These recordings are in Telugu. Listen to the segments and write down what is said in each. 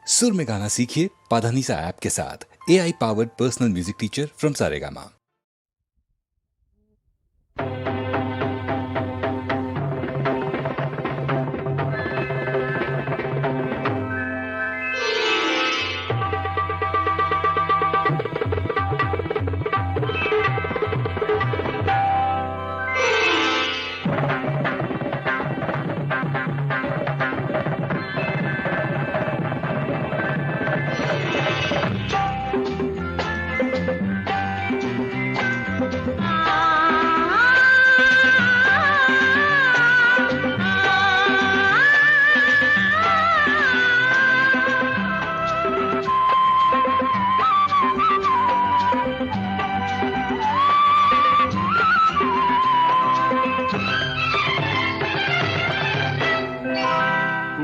सुर में गाना सीखिए पाधानीसा ऐप के साथ। AI powered personal music teacher from Saregama.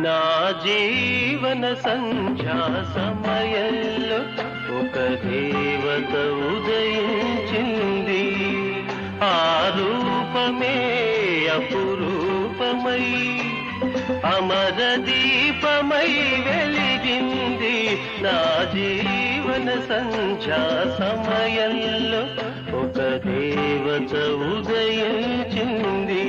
నా జీవన సంధ్యా సమయంలో ఒక దేవత ఉదయించింది. ఆ రూపమే అపురూపమై అమర దీపమై వెలిగింది. నా జీవన సంధ్యా సమయంలో ఒక దేవత ఉదయించింది.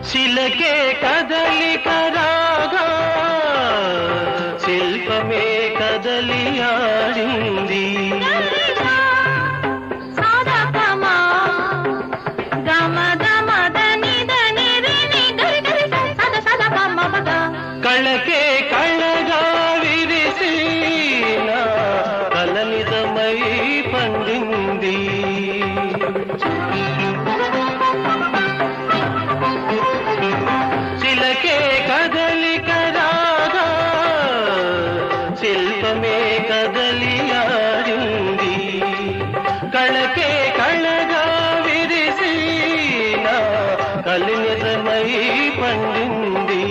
శిలకే కదలిక రాగా శిల్పమే కదలి ఆడింది. కళకే కళగా విరిసిన కలనిజమై పండింది. శిలకే కదలిక రాగా శిల్పమే కదలి ఆడింది. కళకే కళగా విరిసిన కలినిజమై పండింది.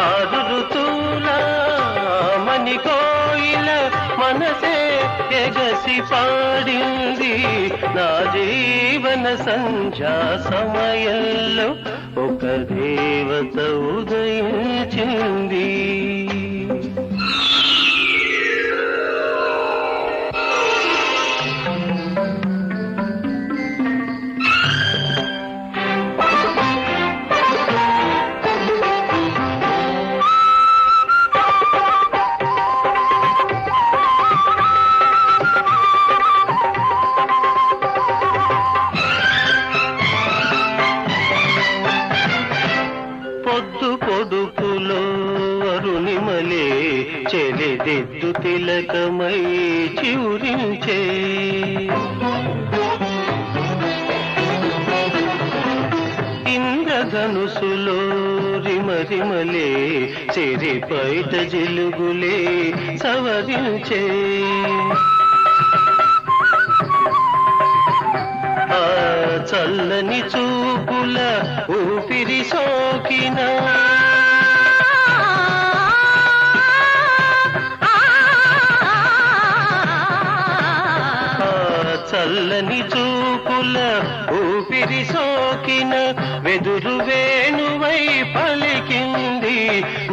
ఆరు ఋతువుల మణి కోయిల మనసే ఎగసి పాడింది. నా జీవన సంధ్యా సమయంలో ఒక దేవత ఉదయించింది. పొద్దు పొడుపులో అరుణిమలే చెలిదిద్దు తిలకమై చివురించే. ఇంద్రధనుసులో రిమరిమలే సిరి పైట జిలుగులే సవరించే. చల్లని చూపుల ఊపిరి సోకిన చల్లని చూపుల ఊపిరి సోకిన వెదురు వేణువై పలికింది.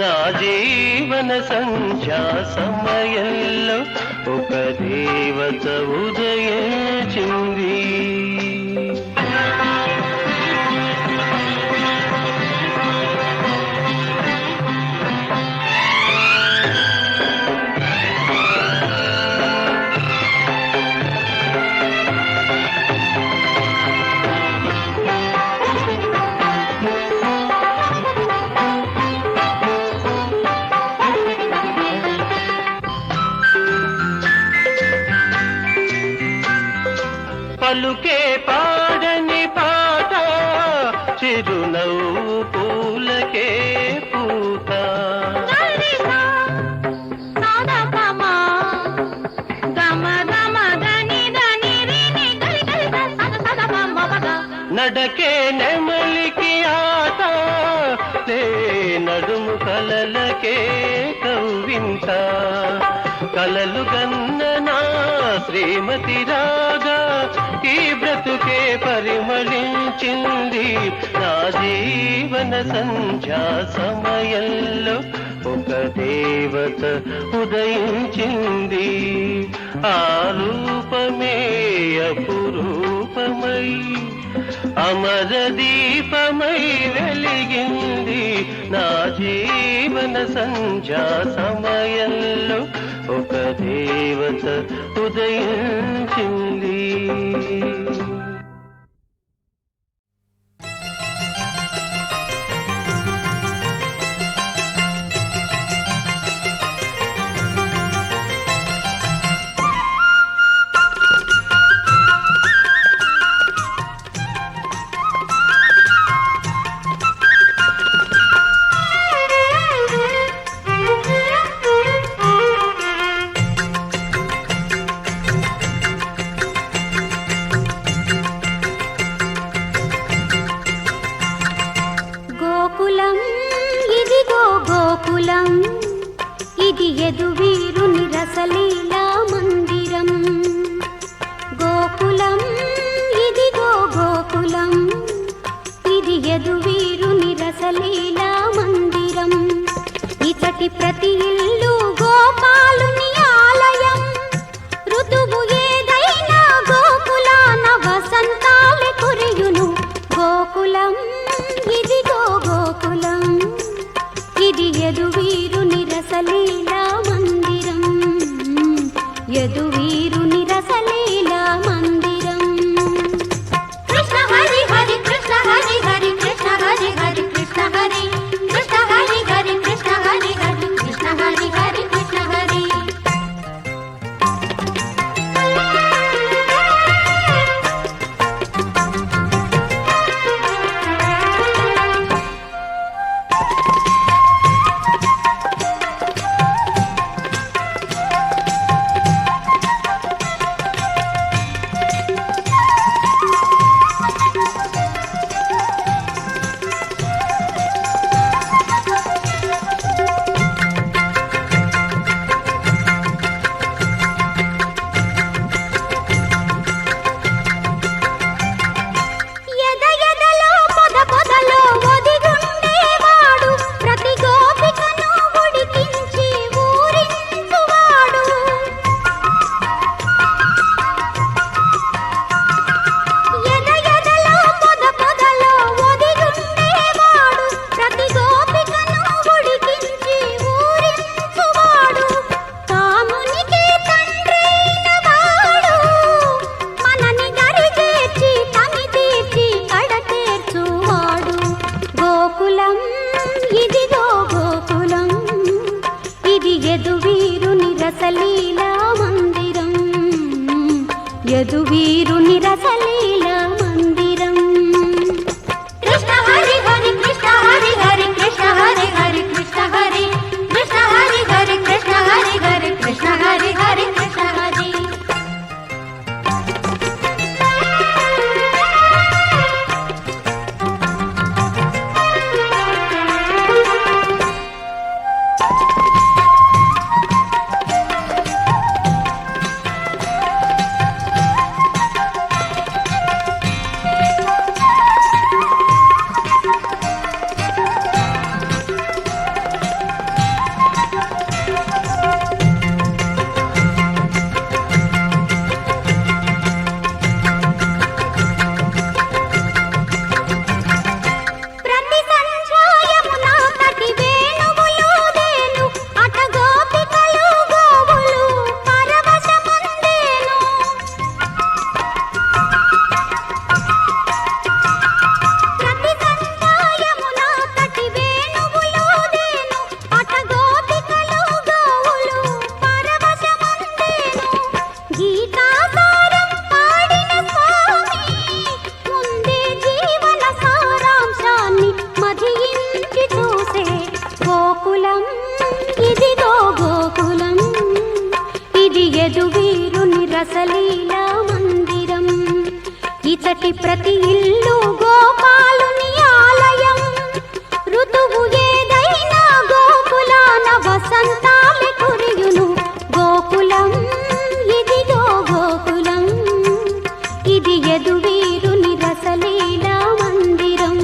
నా జీవన సంధ్యా సమయంలో ఒక దేవత ఉదయించింది. పలుకే పాడని పాట, చిరునవ్వు పూలకే పూత. నడకే నెమలికి ఆట, లే నడుము కలలకే కవ్వింత. కలలు గన్ననా శ్రీమతి రాగా, ఈ బ్రతుకే పరిమళించింది. నా జీవన సంధ్యా సమయంలో ఒక దేవత ఉదయించింది. ఆ రూపమే అపురూపమై అమర దీపమై వెలిగింది. నా జీవన సంధ్యా సమయంలో ఒక దేవత ఉదయించింది. ఇది యదువీరుని రసలీలా మందిరం. గోకులం ఇదిగో గోకులం, ఇది యదువీరుని రసలీలా మందిరం. ఇతటి ప్రతి ఇల్లు గోపాలుని ఆలయం. ఋతువు ఏదైనా గోకులాన వసంతాలే కురియును. గోకులం ఇదిగో గోకులం, ఇది యదువీరుని రసలీలా మందిరం. యదువీరుని రసలీలా మందిరం. కృష్ణ హరి హరి కృష్ణ హరి హరి కృష్ణ హరి హరి కృష్ణ హరి కృష్ణ హరి హరి కృష్ణ హరి హరి కృష్ణ హరి హరి కృష్ణ హరి. యదువీరుని రసలీలా మందిరం. కృష్ణ హరి హరి కృష్ణ హరి హరి కృష్ణ హరి హరి కృష్ణ హరి కృష్ణ హరి హరి కృష్ణ హరి హరి కృష్ణ హరి హరి కృష్ణ హరి. రసలీలా మందిరం. ఇచటి ప్రతి ఇల్లు గోపాలుని ఆలయం. ఋతువు ఏదైనా గోకులాన వసంతాలే కురియును. గోకులం ఇదిగో గోకులం, ఇది యదువీరుని రసలీలా మందిరం.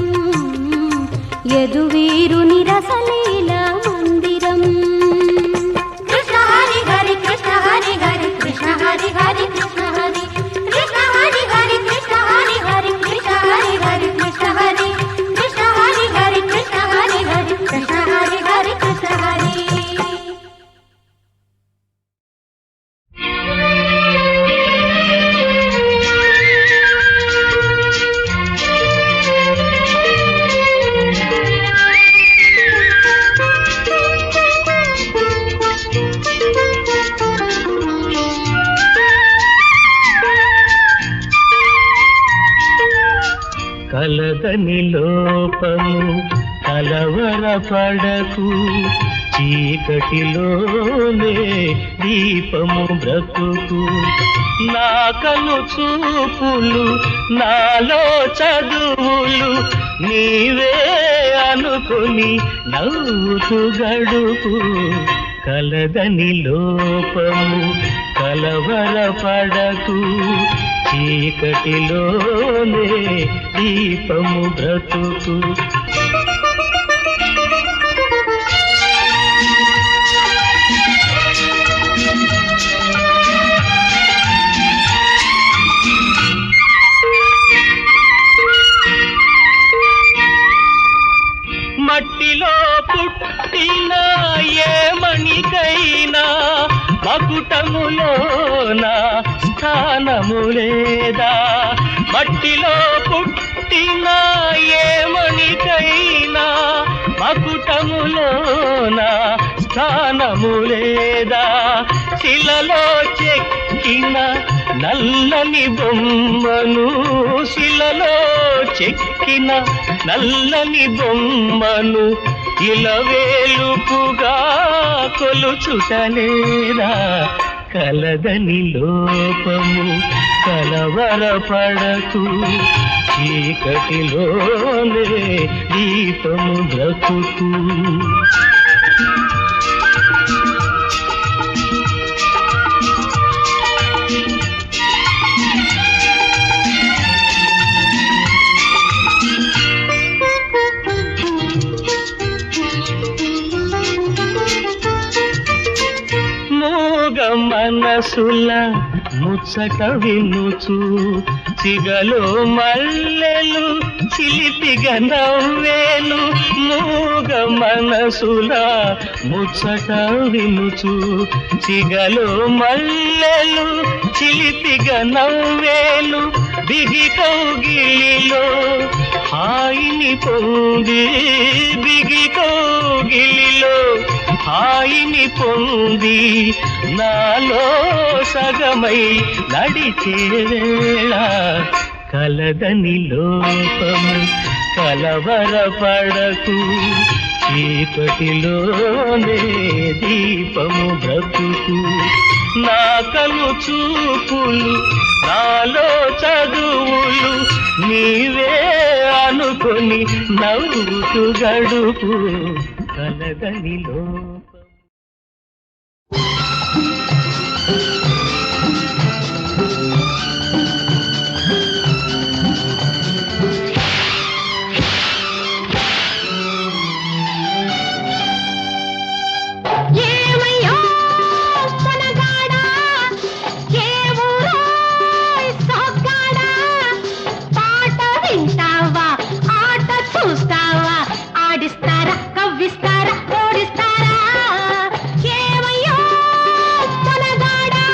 యదువీరుని రసలీలా మందిరం. కృష్ణ హరి హరి కృష్ణ హరి హరి కృష్ణ హరి హరి కృష్ణ హరి కృష్ణ హరి హరి కృష్ణ హరి హరి కృష్ణ హరి హరి కృష్ణ హరి కృష్ణ హరి హరి కృష్ణ హరి హరి కృష్ణ హరి హరి కృష్ణ హరి. కలదని లోపము కలవరపడకు, చీకటిలోనే దీపము బ్రతుకు. నా కను చూపులు నాలో చదువులు నీవే అనుకుని నవ్వుతూ గడుపు. కలదని లోపము కలవరపడకు, చీకటిలోనే దీపము బ్రతుకు. మట్టిలో పుట్టిన ఏ మణికైనా మకుటములోన స్థానము లేదా. మట్టిలో పుట్టిన ఏ మణికైనా మకుటములోన స్థానము లేదా. శిలలో చెక్కిన నల్లని బొమ్మను, శిలలో చెక్కిన నల్లని బొమ్మను ఇలవేలుపుగా కొలుచుటలేదా. కలదని లోపము కలవరపడకు, చీకటిలోనే దీపము బ్రతుకు. మనసుల ముచ్చట వినుచు సిగలో మల్లెలు చిలిపిగా నవ్వేను. మూగ మనసుల ముచ్చట వినుచు సిగలో మల్లెలు చిలిపిగా నవ్వేను. బిగి కౌగిలిలో హాయిని పొంది, బిగి కౌగిలిలో హాయిని పొంది నాలో సగమై నడిచే వేళ. కలదని లోపము కలవరపడకు, చీకటిలోనే దీపము బ్రతుకు. నా కను చూపులు నాలో చదువులు నీవే అనుకొని నవ్వుతూ గడుపు. కలదని లోపం ఓడిస్తారా? ఏమయ్యో మనగాడా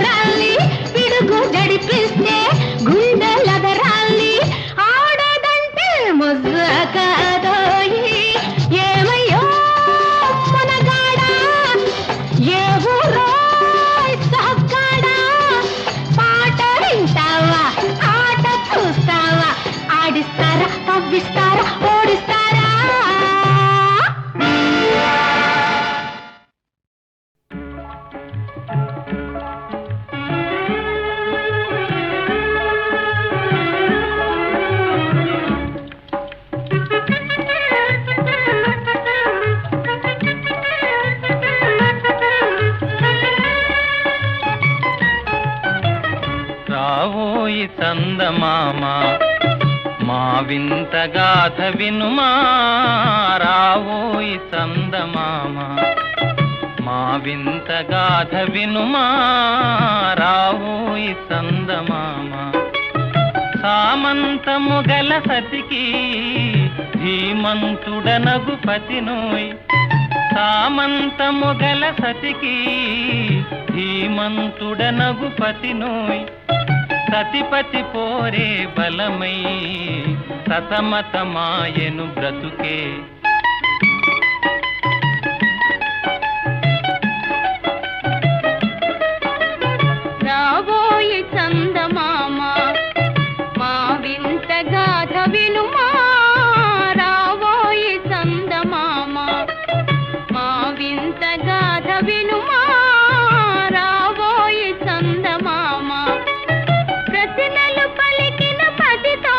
ఎగరాలి పిడుగు జడిపిస్తే గుండెలగరాలి ఆడదంటే ముద్ద కాదోయి ఏమయ్యో మనగాడా ఏ ఊరో సహగాడా పాట వింటావా ఆట చూస్తావా ఆడిస్తారా పంపిస్తారా ఓడిస్తారా రావోయి చందమామ మా వింత గాథ వినుమా రావోయి చందమామ మా వింత గాథ వినుమా రావోయి చందమామ సామంతము గల సతికి ధీమంతుడనగు పతినోయ్ సామంతము గల సతికి ధీమంతుడనగు పతినోయ్ సతిపతి పోరే బలమై సతమతమాయను బ్రతుకే రాబోయి చందమామ మా వింత గాథ వినుమా రాబోయి చందమామ మా వింత గాథ వినుమా రాబోయి చందమామ ప్రతినలు పలికిన పతితో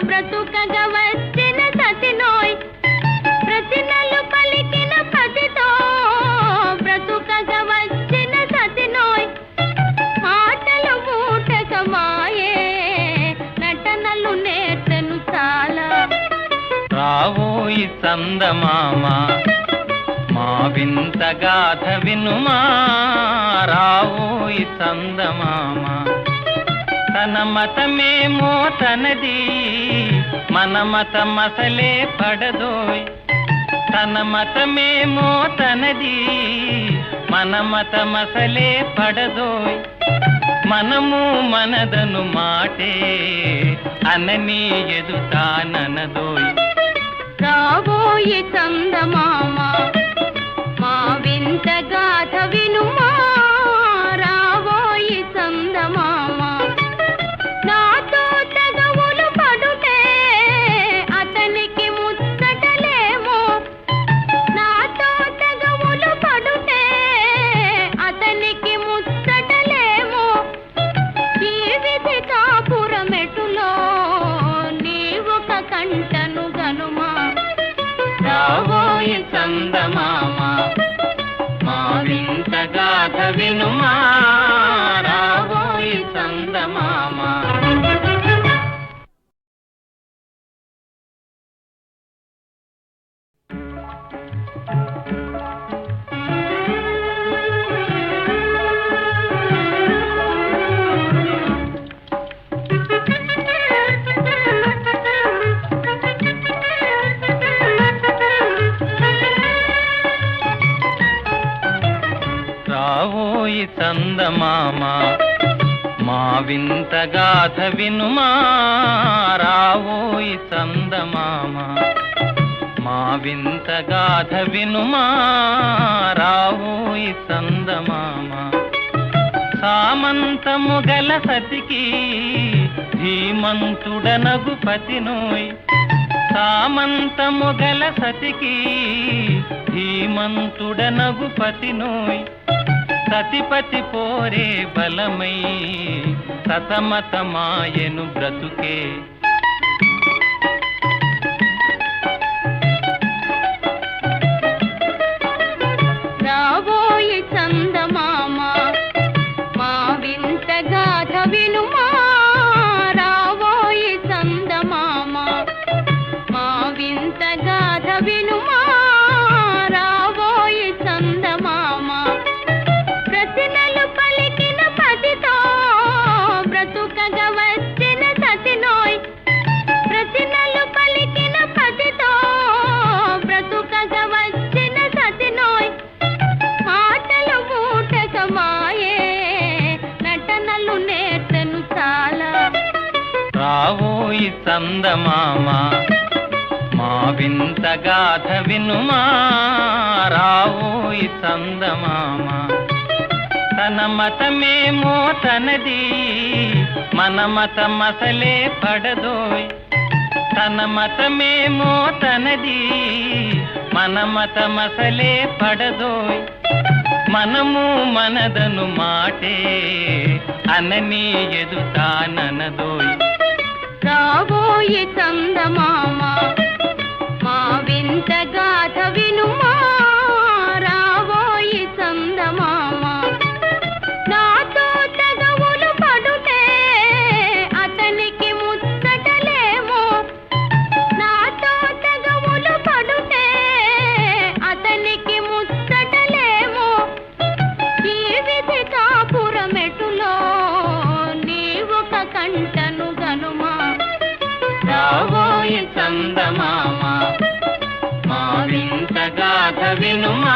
బ్రతుకగా వచ్చిన సతినోయ్ ప్రతినలు పలికిన పతితో బ్రతుకగా వచ్చిన సతినోయ్ మాటలు మూటకమాయే నటనలు నేర్చెను చాలా రావోయి చందమామ మా వింత గాథ వినుమా రావోయి చందమామ తన మతమేమో తనది మన మతమసలే పడదోయ్ తన మతమేమో తనది మన మతమసలే పడదోయ్ మనము మనదను మాటే అనని ఎదుతాననదోయ్ రాబోయి చందమామ మా వింత గాథ వినుమా రాబోయి చందమామ నాతో తగవులు పడుటే అతనికి ముచ్చటలేమో నాతో తగవులు పడుటే అతనికి ముచ్చటలేమో ఈ విధి కాపురమెటులో నీవొక కంటను గనుమా రావోయి చందమామ మా వింత గాథ వినుమా రావోయి చందమామ రావోయి చందమామ మా వింత గాథ వినుమా రావోయి చందమామ మా వింత గాథ వినుమా రావోయి చందమామ సామంతము గల సతికి ధీమంతుడనగు పతినోయ్ సామంతము గల సతికి ధీమంతుడనగు పతినోయ్ సతిపతి పోరే బలమై సతమతమాయను బ్రతుకే రాబోయి చందమామ మా వింత గాథ వినుమా రాబోయి చందమామ మా వింత గాథ వినుమా రాబోయి చందమామ ప్రతినలు పలికిన పతితో బ్రతుకగా వచ్చిన సతినోయ్ చందమామ మా వింత గాథ వినుమా రావోయి చందమామ తన మతమేమో తనది మన మతమసలే పడదోయ్ తన మతమేమో తనది మన మతమసలే పడదోయ్ మనము మనదను మాటే అనని ఎదుతాననదోయ్ రాబోయి చందమామ మా వింత గాథ వినుమా రాబోయి చందమామ నాతో తగవులు పడుతే అతనికి ముచ్చటలేమో నాతో తగవులు పడుతే అతనికి ముచ్చటలేమో ఈ విధి కాపురమెటులో నీవొక కంటను గనుమా రావోయి చందమామ మా వింత గాథ వినుమా